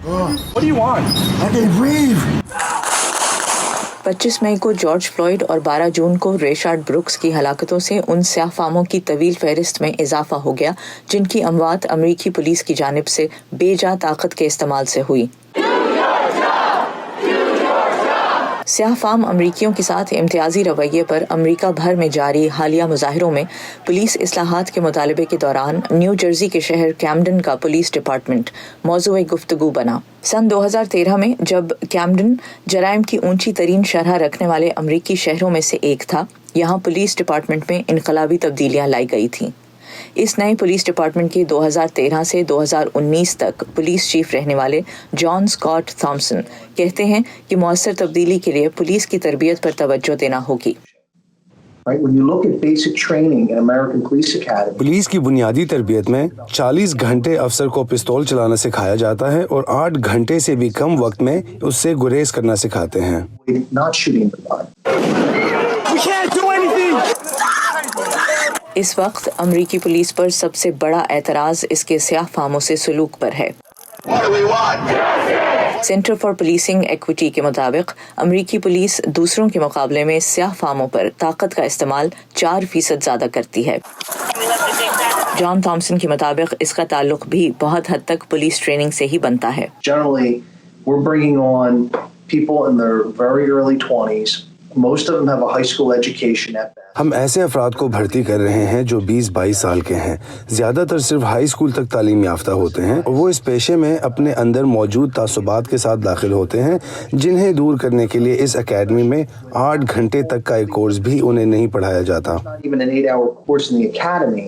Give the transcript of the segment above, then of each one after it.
What do you want? I can breathe. 25 मई को George Floyd और 12 जून को रेशार्ड ब्रुक्स की हलाकतों से उन स्याह फामों की तवील फहरिस्त में इजाफा हो गया जिनकी अमवात अमरीकी पुलिस की जानिब से बेजा ताकत के इस्तेमाल से हुई। स्याह फाम अमरीकियों के साथ इम्तियाजी रवैये पर अमरीका भर में जारी हालिया मुजाहिरों में पुलिस इस्लाहात के मुतालबे के दौरान न्यू जर्सी के शहर कैमडन का पुलिस डिपार्टमेंट मौज़ूए गुफ्तगू बना। सन 2013 में जब कैमडन जराइम की ऊंची तरीन शरह रखने वाले अमरीकी शहरों में से एक था, यहाँ पुलिस डिपार्टमेंट में इनकलाबी तब्दीलियां लाई गई थीं। इस नए पुलिस डिपार्टमेंट के 2013 से 2019 तक पुलिस चीफ रहने वाले जॉन स्कॉट थॉम्सन कहते हैं कि मौसर तब्दीली के लिए पुलिस की तरबियत पर तवज्जो देना होगी। पुलिस की बुनियादी तरबियत में 40 घंटे अफसर को पिस्तौल चलाना सिखाया जाता है और 8 घंटे से भी कम वक्त में उससे गुरेज करना सिखाते हैं। इस वक्त अमरीकी पुलिस पर सबसे बड़ा एतराज इसके स्याह फामों से सलूक पर है। सेंटर फॉर पुलिसिंग इक्विटी के मुताबिक अमरीकी पुलिस दूसरों के मुकाबले में स्याह फामों पर ताकत का इस्तेमाल 4% ज्यादा करती है। जॉन थॉम्सन के मुताबिक इसका ताल्लुक भी बहुत हद तक पुलिस ट्रेनिंग से ही बनता है। We're bringing on people in their very early 20s. Most of them have a high school education at best. हम ऐसे अफराद को भर्ती कर रहे हैं जो 20-22 साल के हैं, ज्यादातर सिर्फ हाई स्कूल तक तालीम याफ्ता होते हैं और वो इस पेशे में अपने अंदर मौजूद तासुबात के साथ दाखिल होते हैं, जिन्हें दूर करने के लिए इस एकेडमी में 8 घंटे तक का एक कोर्स भी उन्हें नहीं पढ़ाया जाता। Even an 8-hour course in the academy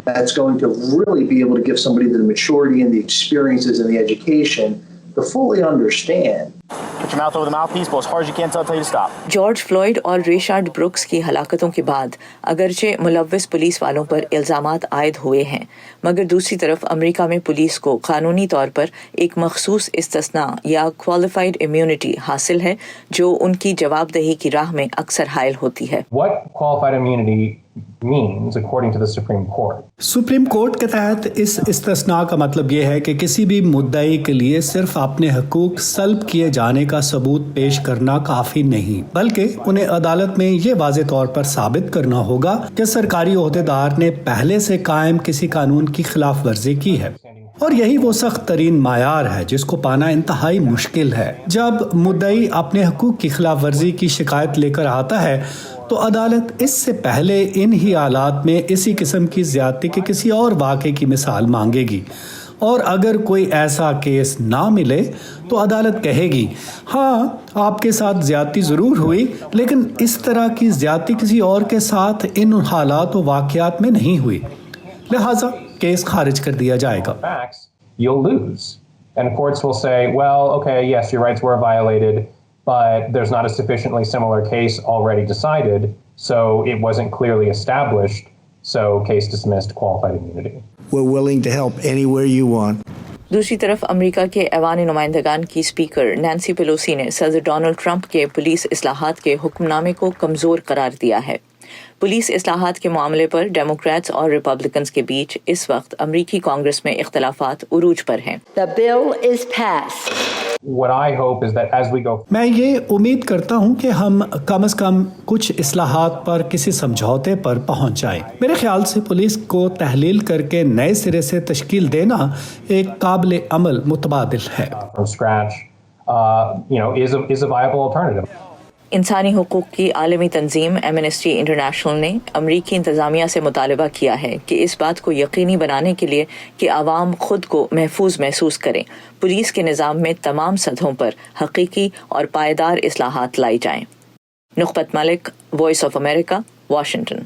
that's going to really be able to give somebody the maturity and the experiences and the education to fully understand. Put your mouth over the mouthpiece, blow as hard as you can until I tell you to stop. George Floyd और Rayshard brooks की हलाकतों के बाद अगरचे मुलव्विस police वालों पर इल्जामात आयद हुए हैं, मगर दूसरी तरफ अमेरिका में पुलिस को कानूनी तौर पर एक मखसूस इस्तिस्ना या क्वालिफाइड इम्यूनिटी हासिल है जो उनकी जवाबदेही की राह में अक्सर हायल होती है। What qualified immunity means according to the Supreme Court? Supreme court के तहत इस इस्तिस्ना का मतलब ये है कि किसी भी मुद्दई के लिए सिर्फ अपने हकूक सल्ब किए जाने का सबूत पेश करना काफी नहीं, बल्कि उन्हें अदालत में ये वाज़े तौर पर साबित करना होगा कि सरकारी ओहदेदार ने पहले से कायम किसी कानून की खिलाफ वर्जी की है। और यही वो सख्त तरीन मायार है जिसको पाना इंतहाई मुश्किल है। जब मुद्दई अपने हकूक की खिलाफ वर्जी की शिकायत लेकर आता है तो अदालत इससे पहले इन ही हालात में इसी किस्म की ज्यादती के किसी और वाक़े की मिसाल मांगेगी, और अगर कोई ऐसा केस ना मिले तो अदालत कहेगी हाँ आपके साथ ज्यादती ज़रूर हुई, लेकिन इस तरह की ज्यादती किसी और के साथ इन हालात व वाक़यात में नहीं हुई, लिहाजा केस खारिज कर दिया जाएगा। You'll lose. And courts will say, well, okay, yes, your rights were violated, but there's not a sufficiently similar case already decided, so it wasn't clearly established, so case dismissed, qualified immunity. We're willing to help anywhere you want. दूसरी तरफ America के ऐवान नुमाइंदगान की speaker Nancy Pelosi ने सदर Donald Trump के police इस्लाहात के हुक्मनामे को कमजोर करार दिया है। पुलिस इस्लाहात के मामले पर डेमोक्रेट्स और रिपब्लिकन्स के बीच इस वक्त अमेरिकी कांग्रेस में इख्तलाफात उरूज पर हैं। The bill is passed. What I hope is that as we go, मैं ये उम्मीद करता हूँ कि हम कम से कम कुछ इस्लाहात पर किसी समझौते पर पहुँच जाएं। मेरे ख्याल से पुलिस को तहलील करके नए सिरे से तश्कील देना एक काबिल अमल मुतबादिल है। from scratch, is a viable alternative. इंसानी हुकूक की आलमी तंजीम एमनेस्टी इंटरनेशनल ने अमरीकी इंतज़ामिया से मुतालबा किया है कि इस बात को यकीनी बनाने के लिए कि आवाम खुद को महफूज महसूस करें, पुलिस के निज़ाम में तमाम सतहों पर हकीकी और पायदार इस्लाहात लाई जाएं। Nukhbat Malik, voice of America, Washington.